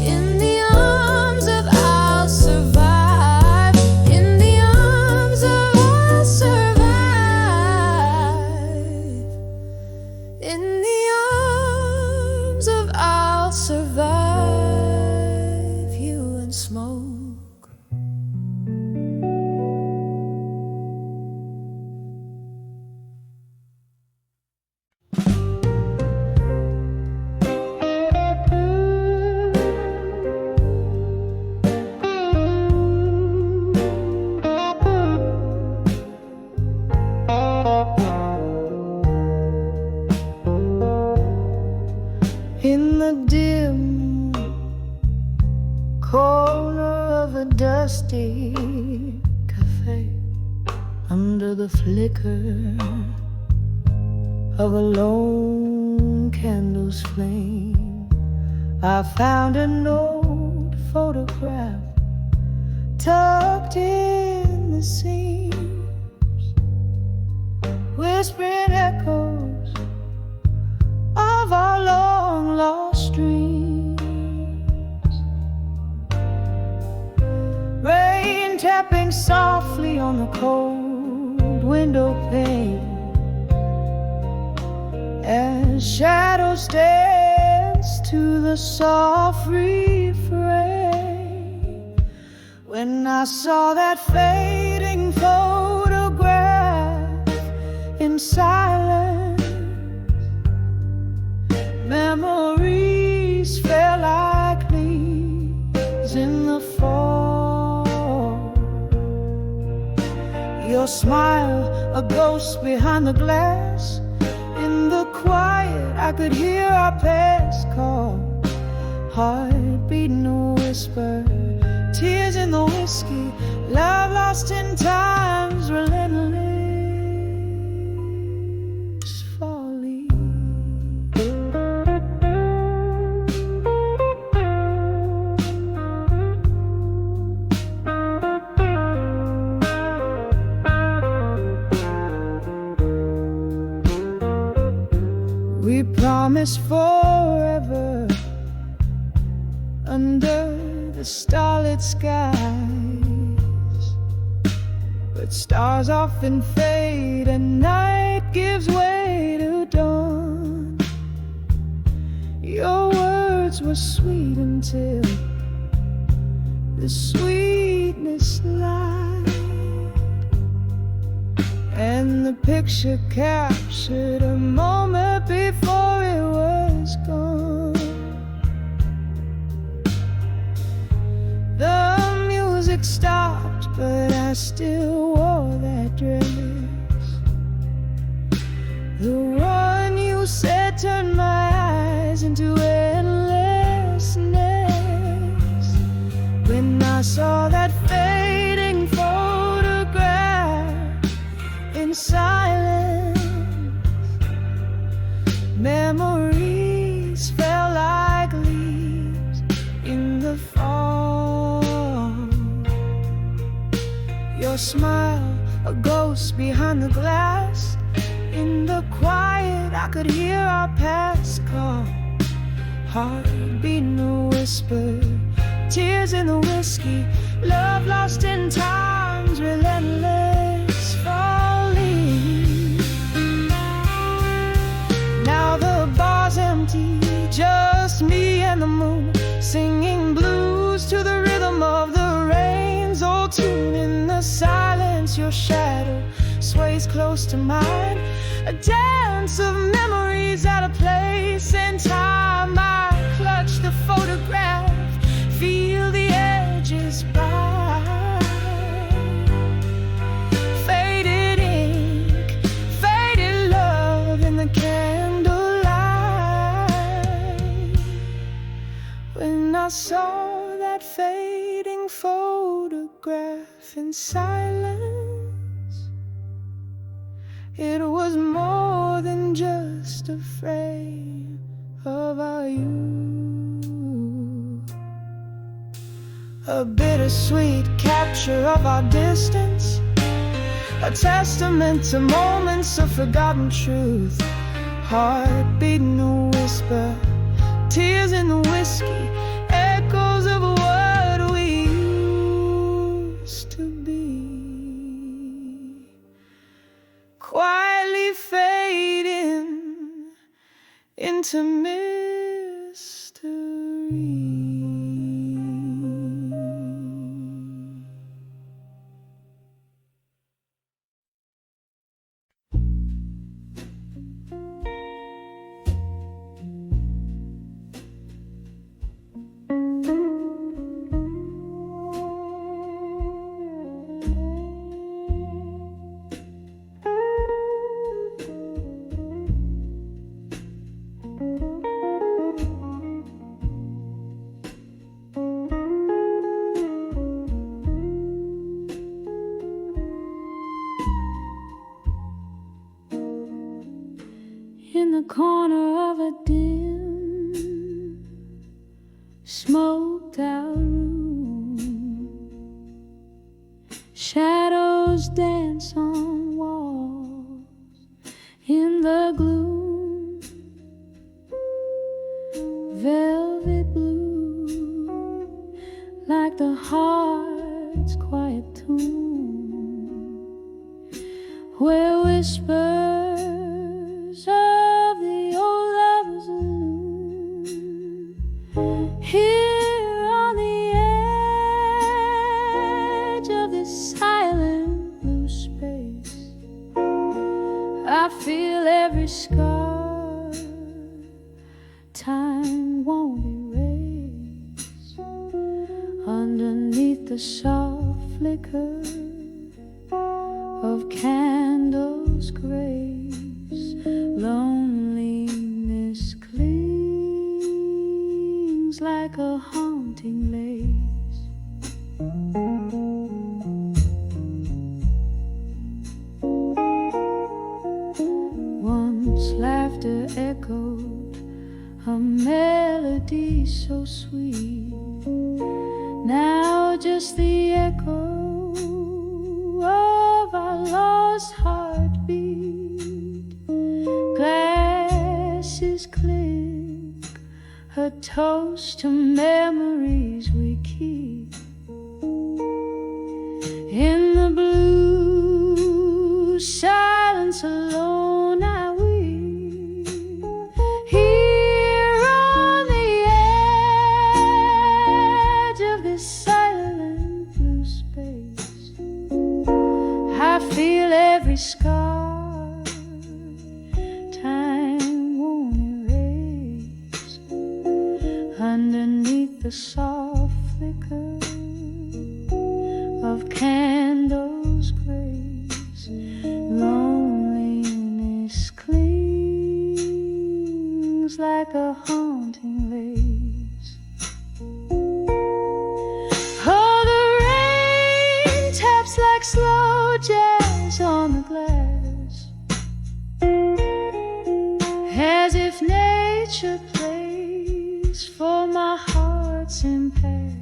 In the arms of I'll survive. In the arms of I'll survive. In the arms of I'll survive you and smoke. dusty cafe under the flicker of a lone candle's flame. I found an old photograph tucked in the seams, whispering echoes of our long lost dreams. Rain tapping softly on the cold window pane as shadows dance to the soft refrain. When I saw that fading photograph in silence, memories fell like leaves in the fall. Your smile, a ghost behind the glass. In the quiet, I could hear our past call. Heart beating a whisper, tears in the whiskey, love lost in time's relentless folly. We promised forever under the starlit skies, but stars often fade and night gives way to dawn. Your words were sweet until the sweetness lied, and the picture captured a moment before it was gone. The music stopped, but I still wore that dress, the one you said turned my eyes into endlessness. When I saw that fading photograph in silence, memories fell like leaves in the fall. Your smile, a ghost behind the glass. In the quiet, I could hear our past call. Heart beating a whisper, tears in the whiskey, love lost in time's relentless folly. Now the bar's empty, just me and the moon, singing blues to the rhythm of the rain's old tune. In the silence, your shadow sways close to mine, a dance of memories out of place and time. I clutch the photograph, feel the edges bite. Faded ink, faded love in the candlelight. When I saw that fading photograph in silence, it was more than just a frame of our youth, a bittersweet capture of our distance, a testament to moments of forgotten truth. Heart beating a whisper, tears in the whiskey, echoes of what we used to be, quietly fading into mystery. the corner of a dim, smoked out room. Shadows dance on walls in the gloom. Velvet blue, like the heart's quiet tune, where whispers of the old lovers loom. Here on the edge of this silent blue space, I feel every scar time won't erase. Underneath the soft flicker of candles' grace, loneliness clings like a haunting lace. Once laughter echoed a melody so sweet, now just the echo of our lost heartbeat. Glasses clink, a toast to memories we keep. In the blue silence alone I weep. Here on the edge of this silent blue space, I feel every scar time won't erase. Underneath the soft flicker of candles' grace, loneliness clings like a haunting lace. Oh, the rain taps like slow jazz on the glass, as if nature plays for my heart's impasse.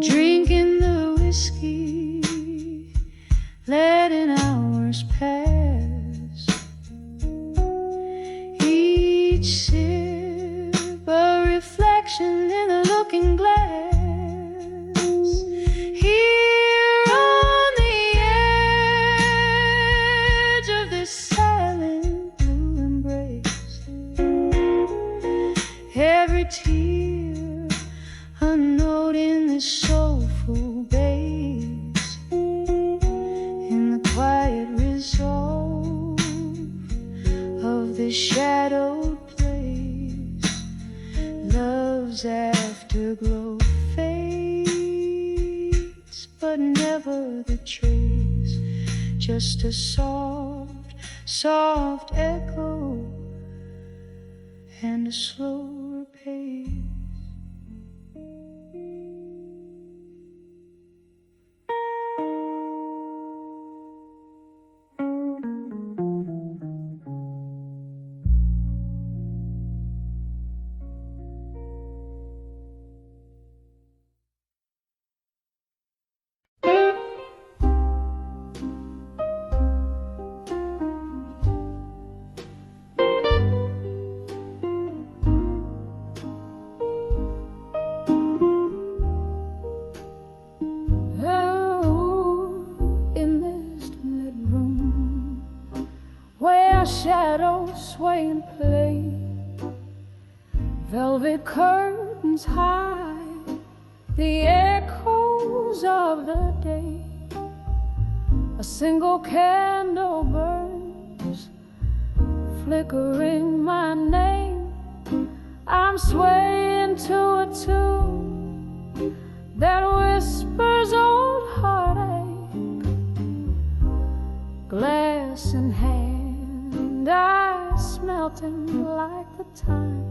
Drinking the whiskey, letting hours pass. Each sip a reflection in a looking glass. Here on the edge of this silent blue embrace, every tear a note in this soulful bass. In the quiet resolve of this shadowed place, love's afterglow fades, but never the trace. Just a soft, soft echo and a slower pace. Shadows sway and play, velvet curtains hide the echoes of the day. A single candle burns, flickering my name. I'm swaying to a tune that whispers old heartache. Glass in hand, ice melting like the time.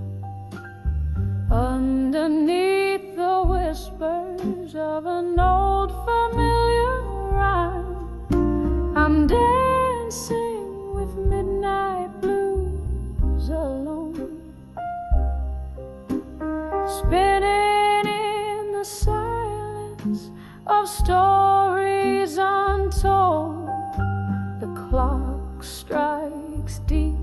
Underneath the whispers of an old familiar rhyme, I'm dancing with midnight of stories untold. The clock strikes deep,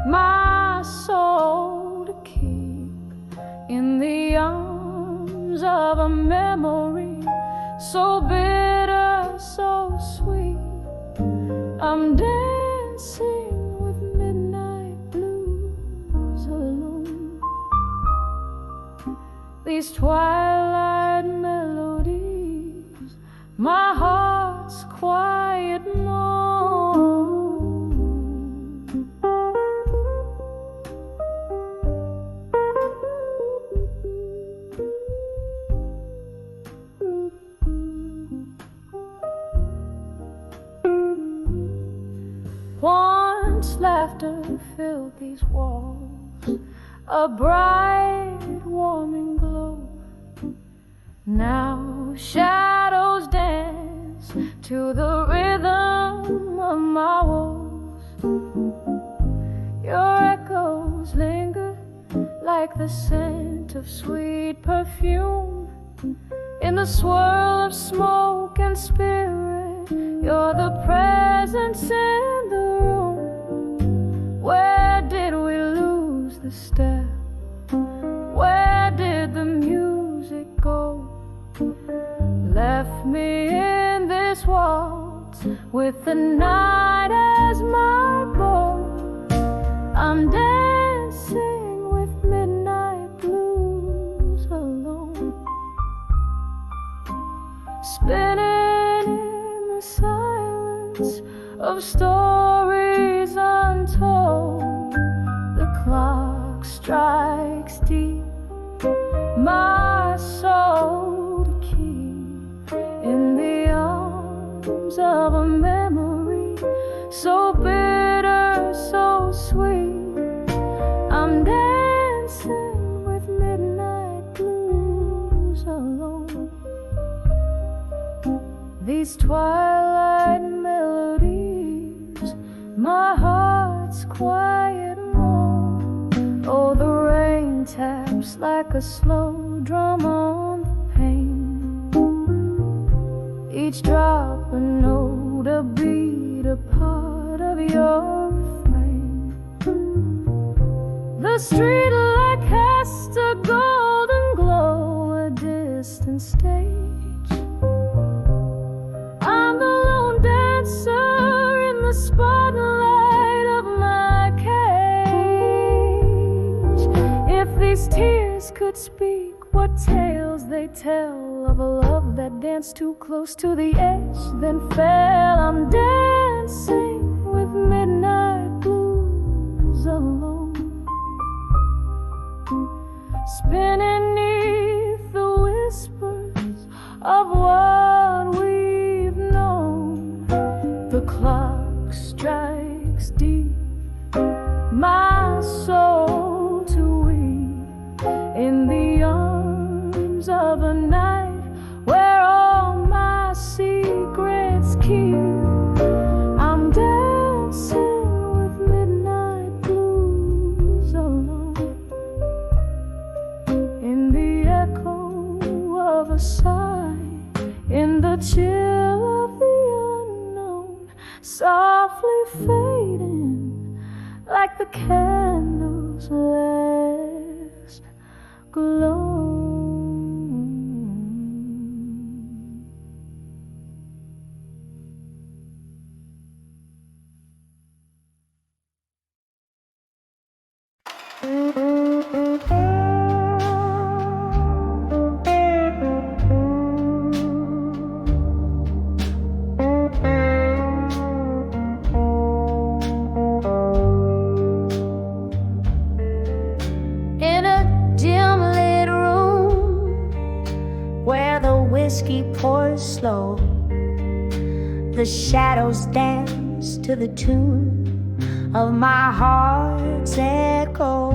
my soul to keep in the arms of a memory so bitter, so sweet. I'm dancing with midnight blues alone. These twilight melodies, my heart's quiet moan. Once laughter filled these walls, a bright, warming glow. Now shadows dance to the rhythm of my walls. Your echoes linger like the scent of sweet perfume in the swirl of smoke and spirit. You're the presence in the room. Where did we lose the step? Where did the music go? Left me in this waltz with the night as my bow. I'm dancing with midnight blues alone, spinning in the silence of stories untold. The clock strikes deep, my soul to keep in the arms of a memory so bitter, so sweet. I'm dancing with midnight blues alone. These twilight melodies, my heart's quiet moan. Oh, the rain taps like a slow drum on the pane. Each drop a note, a beat, a part of your refrain. The street light casts a golden glow, a distant stage. I'm the lone dancer in the spotlight of my cage. If these tears could speak, what tales they tell of a love that danced too close to the edge, then fell. I'm dancing with midnight blues alone, spinning neath the whispers of what we've known. The clock strikes deep, my soul to weep in the arms of a night where all my secrets keep. I'm dancing with midnight blues alone, in the echo of a sigh, in the chill of the unknown, softly fading like the candle's last glow. Whiskey pours slow, the shadows dance to the tune of my heart's echo.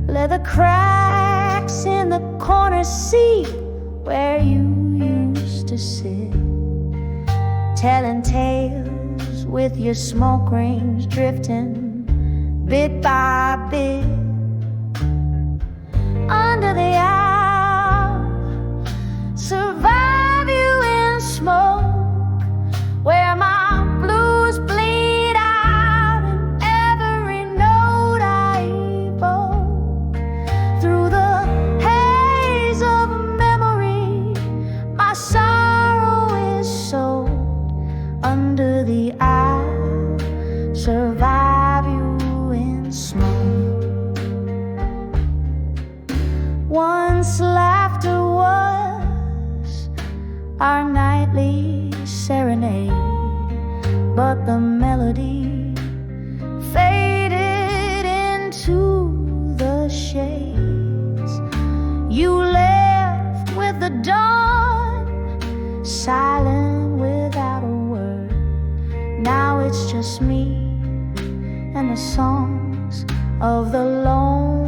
Leather cracks in the corner seat where you used to sit, telling tales with your smoke rings drifting bit by bit. Under the survive you in smoke, where my blues bleed out in every note I evoke. Through the haze of memory, my sorrow is sold. Under the I'll survive you in smoke. Once laughter was our nightly serenade, but the melody faded into the shades. You left with the dawn, silent without a word. Now it's just me and the songs of the lone